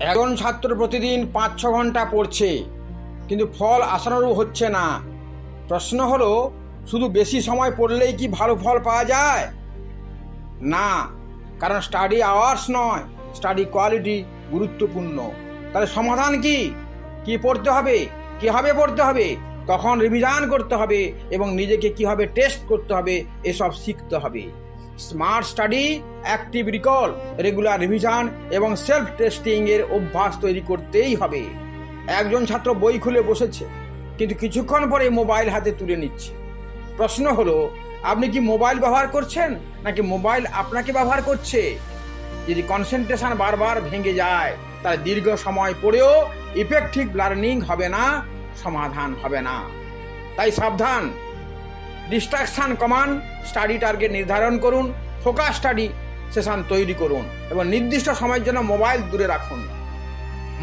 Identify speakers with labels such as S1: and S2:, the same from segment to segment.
S1: একজন ছাত্র প্রতিদিন 5-6 ঘন্টা পড়ছে, কিন্তু ফল আশানুরূপ হচ্ছে না। প্রশ্ন হলো, শুধু বেশি সময় পড়লেই কি ভালো ফল পাওয়া যায়? না, কারণ স্টাডি আওয়ার্স নয়, স্টাডি কোয়ালিটি গুরুত্বপূর্ণ। তাহলে সমাধান কি? কি পড়তে হবে, কীভাবে পড়তে হবে, কখন রিভিশন করতে হবে এবং নিজেকে কীভাবে টেস্ট করতে হবে, এসব শিখতে হবে। Smart study, active recall, regular revision এবং সেলফ টেস্টিং এর অভ্যাস তৈরি করতেই হবে। একজন ছাত্র বই খুলে বসেছে, কিন্তু কিছুক্ষণ পরে মোবাইল হাতে তুলে নিচ্ছে। প্রশ্ন হলো, আপনি কি মোবাইল ব্যবহার করছেন নাকি মোবাইল আপনাকে ব্যবহার করছে? যদি কনসেন্ট্রেশন বারবার ভেঙে যায়, তাহলে দীর্ঘ সময় পড়েও ইফেক্টিভ লার্নিং হবে না, সমাধান হবে না। তাই সাবধান, ডিস্ট্রাকশন কমান, স্টাডি টার্গেট নির্ধারণ করুন, ফোকাস স্টাডি সেশন তৈরি করুন এবং নির্দিষ্ট সময়ের জন্য মোবাইল দূরে রাখুন।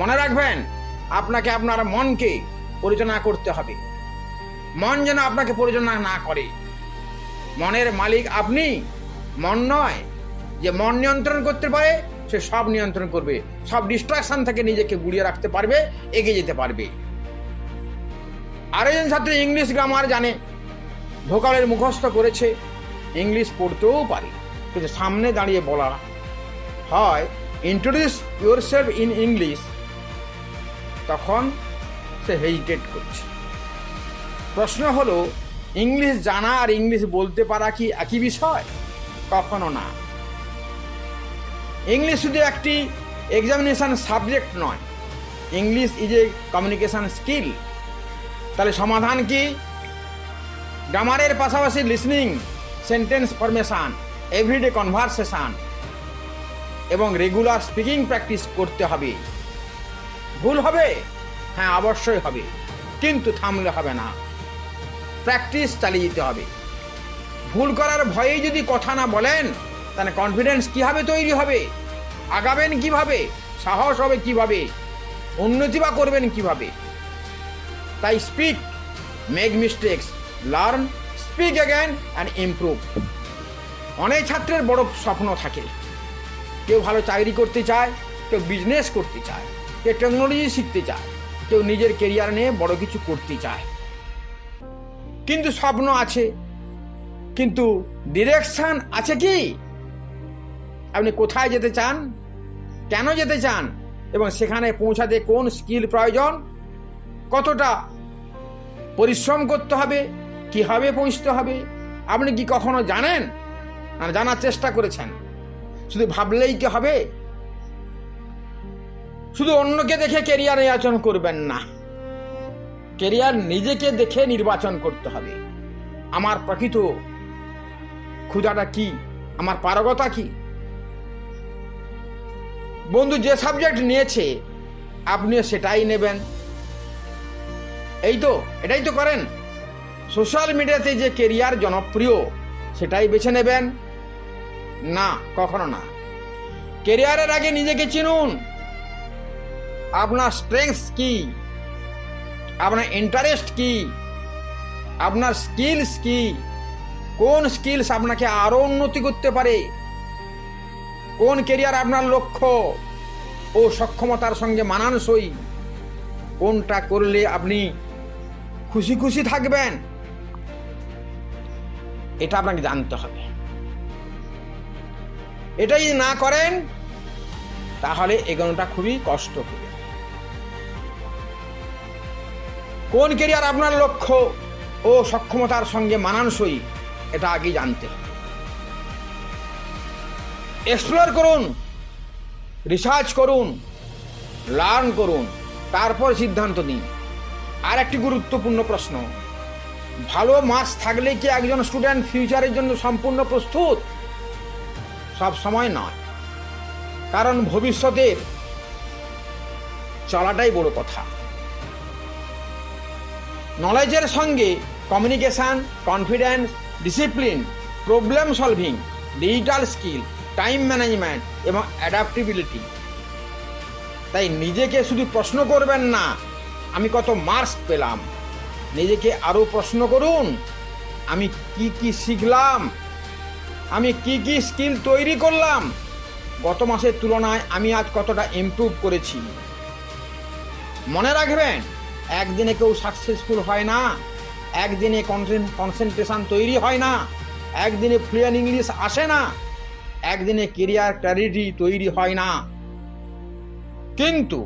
S1: মনে রাখবেন, আপনাকে আপনার মনকে পরিচালনা করতে হবে, মন যেন আপনাকে পরিচালনা না করে। মনের মালিক আপনি, মন নয়। যে মন নিয়ন্ত্রণ করতে পারে সে সব নিয়ন্ত্রণ করবে, সব ডিস্ট্রাকশন থেকে নিজেকে গুড়িয়ে রাখতে পারবে, এগিয়ে যেতে পারবে। আরেকজন ছাত্র ইংলিশ গ্রামার জানে, ভোকালের মুখস্থ করেছে, ইংলিশ পড়তেও পারে, কিন্তু সামনে দাঁড়িয়ে বলা হয় ইন্ট্রোডিউস ইউরসেলফ ইন ইংলিশ, তখন সে হেজিটেট করছে। প্রশ্ন হলো, ইংলিশ জানা আর ইংলিশ বলতে পারা কি একই বিষয়? কখনো না। ইংলিশ শুধু একটি এক্সামিনেশন সাবজেক্ট নয়, English is a communication skill. তাহলে সমাধান কি? গ্রামারের পাশাপাশি listening, sentence formation, everyday conversation এবং রেগুলার স্পিকিং প্র্যাকটিস করতে হবে। ভুল হবে? হ্যাঁ, অবশ্যই হবে, কিন্তু থামলে হবে না, প্র্যাকটিস চালিয়ে যেতে হবে। ভুল করার ভয়েই যদি কথা না বলেন, তাহলে কনফিডেন্স কীভাবে তৈরি হবে? আগাবেন কিভাবে? সাহস হবে কিভাবে? উন্নতি বা করবেন কিভাবে? তাই speak, make mistakes, learn, speak again and improve. অনেক ছাত্রের বড় স্বপ্ন থাকে, কেউ ভালো চাকরি করতে চায়, কেউ বিজনেস করতে চায়, কেউ টেকনোলজি শিখতে চায়, কেউ নিজের কেরিয়ার নিয়ে বড় কিছু করতে চায়। কিন্তু স্বপ্ন আছে, কিন্তু ডিরেকশন আছে কি? আপনি কোথায় যেতে চান, কেন যেতে চান এবং সেখানে পৌঁছাতে কোন স্কিল প্রয়োজন, কতটা পরিশ্রম করতে হবে, কিভাবে পৌঁছতে হবে, আপনি কি কখনো জানেন না জানার চেষ্টা করেছেন? শুধু ভাবলেই কি হবে? শুধু অন্যকে দেখে কেরিয়ার নির্বাচন করবেন না, কেরিয়ার নিজেকে দেখে নির্বাচন করতে হবে। আমার প্রকৃত ক্ষুধাটা কি, আমার পারগতা কি? বন্ধু যে সাবজেক্ট নিয়েছে আপনিও সেটাই নেবেন, এটাই তো করেন। সোশ্যাল মিডিয়াতে যে কেরিয়ার জনপ্রিয় সেটাই বেছে নেবেন? না, কখনো না। কেরিয়ারের আগে নিজেকে চিনুন। আপনার স্ট্রেংথস কি, আপনার ইন্টারেস্ট কি, আপনার স্কিলস কি, কোন স্কিলস আপনাকে আরো উন্নতি করতে পারে, কোন কেরিয়ার আপনার লক্ষ্য ও সক্ষমতার সঙ্গে মানানসই, কোনটা করলে আপনি খুশি খুশি থাকবেন, এটা আপনাকে জানতে হবে। এটাই যদি না করেন তাহলে এগোনোটা খুবই কষ্ট হবে। কোন কেরিয়ার আপনার লক্ষ্য ও সক্ষমতার সঙ্গে মানানসই, এটা আগে জানতে হবে। এক্সপ্লোর করুন, রিসার্চ করুন, লার্ন করুন, তারপর সিদ্ধান্ত নিন। আর একটি গুরুত্বপূর্ণ প্রশ্ন, ভালো মার্কস থাকলে কি একজন স্টুডেন্ট ফিউচারের জন্য সম্পূর্ণ প্রস্তুত? সব সময় নয়, কারণ ভবিষ্যতের চলাটাই বড় কথা। নলেজের সঙ্গে communication, confidence, discipline, problem solving, digital skill, time management এবং অ্যাডাপ্টেবিলিটি। তাই নিজেকে শুধু প্রশ্ন করবেন না আমি কত মার্কস পেলাম, নিজেকে আরও প্রশ্ন করুন আমি কি কি শিখলাম, আমি কি কি স্কিল তৈরি করলাম, গত মাসের তুলনায় আমি আজ কতটা ইমপ্রুভ করেছি। মনে রাখবেন, একদিনে কেউ সাকসেসফুল হয় না, একদিনে কনসেন্ট্রেশন তৈরি হয় না, একদিনে ফ্লুয়েন্ট ইংলিশ আসে না, একদিনে কেরিয়ার ক্ল্যারিটি তৈরি হয় না। কিন্তু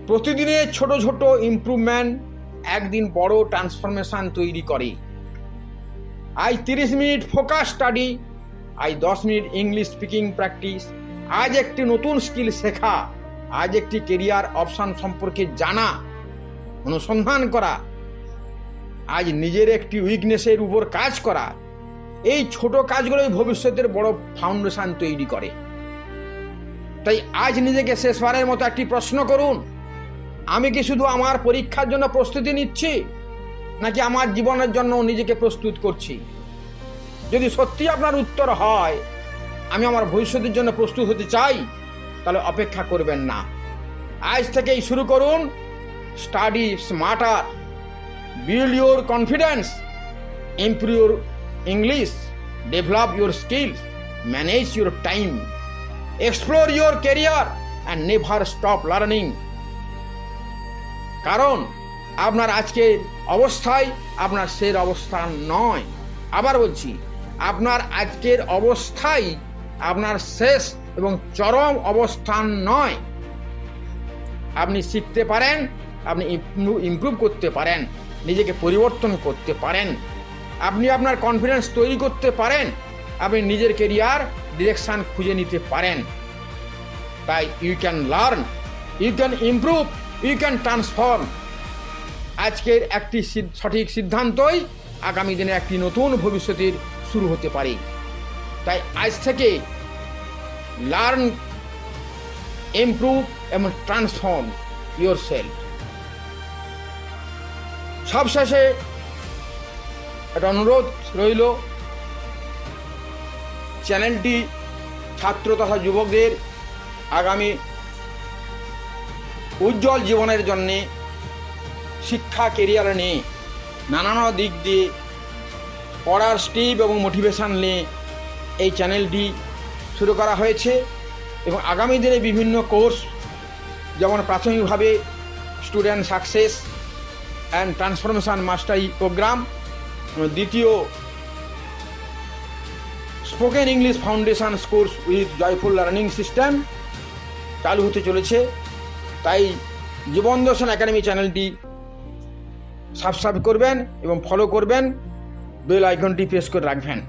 S1: প্রতিদিনের ছোট ছোট ইমপ্রুভমেন্ট একদিন বড় ট্রান্সফরমেশন তৈরি করে। আজ 30 মিনিট ফোকাস স্টাডি, আজ 10 মিনিট ইংলিশ স্পিকিং প্র্যাকটিস, আজ একটি নতুন স্কিল শেখা, আজ একটি কেরিয়ার অপশন সম্পর্কে জানা, অনুসন্ধান করা, আজ নিজের একটি উইকনেসের উপর কাজ করা, এই ছোট কাজগুলোই ভবিষ্যতের বড় ফাউন্ডেশন তৈরি করে। তাই আজ নিজেকে শেষবারের মতো একটি প্রশ্ন করুন, আমি কি শুধু আমার পরীক্ষার জন্য প্রস্তুতি নিচ্ছি, নাকি আমার জীবনের জন্য নিজেকে প্রস্তুত করছি? যদি সত্যি আপনার উত্তর হয় আমি আমার ভবিষ্যতের জন্য প্রস্তুত হতে চাই, তাহলে অপেক্ষা করবেন না, আজ থেকেই শুরু করুন। Study smarter, build your confidence, improve your English, develop your skills, manage your time, explore your career and never stop learning. কারণ আপনার আজকের অবস্থায় আপনার শেষ অবস্থান নয়। আবার বলছি, আপনার আজকের অবস্থাই আপনার শেষ এবং চরম অবস্থান নয়। আপনি শিখতে পারেন, আপনি ইমপ্রুভ করতে পারেন, নিজেকে পরিবর্তন করতে পারেন, আপনি আপনার কনফিডেন্স তৈরি করতে পারেন, আপনি নিজের কেরিয়ার ডিরেকশন খুঁজে নিতে পারেন। তাই you can learn, you can improve, you can transform. আজকের একটি সঠিক সিদ্ধান্তই আগামী দিনে একটি নতুন ভবিষ্যতের শুরু হতে পারে। তাই আজ থেকে লার্ন, ইমপ্রুভ এবং ট্রান্সফর্ম ইউর সেলফ। সবশেষে একটা অনুরোধ রইল, চ্যানেলটি ছাত্র তথা যুবকদের আগামী উজ্জ্বল জীবনের জন্যে শিক্ষা কেরিয়ার নিয়ে নানান দিক দিয়ে পড়ার স্টিপ এবং মোটিভেশন নিয়ে এই চ্যানেলটি শুরু করা হয়েছে। এবং আগামী দিনে বিভিন্ন কোর্স, যেমন প্রাথমিকভাবে student success and transformation mastery program, দ্বিতীয় spoken English foundation course with joyful learning system চালু হতে চলেছে। তাই জীবন দর্শন একাডেমি চ্যানেলটি সাবস্ক্রাইব করবেন এবং ফলো করবেন, বেল আইকনটি প্রেস করে রাখবেন।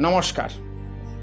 S1: নমস্কার।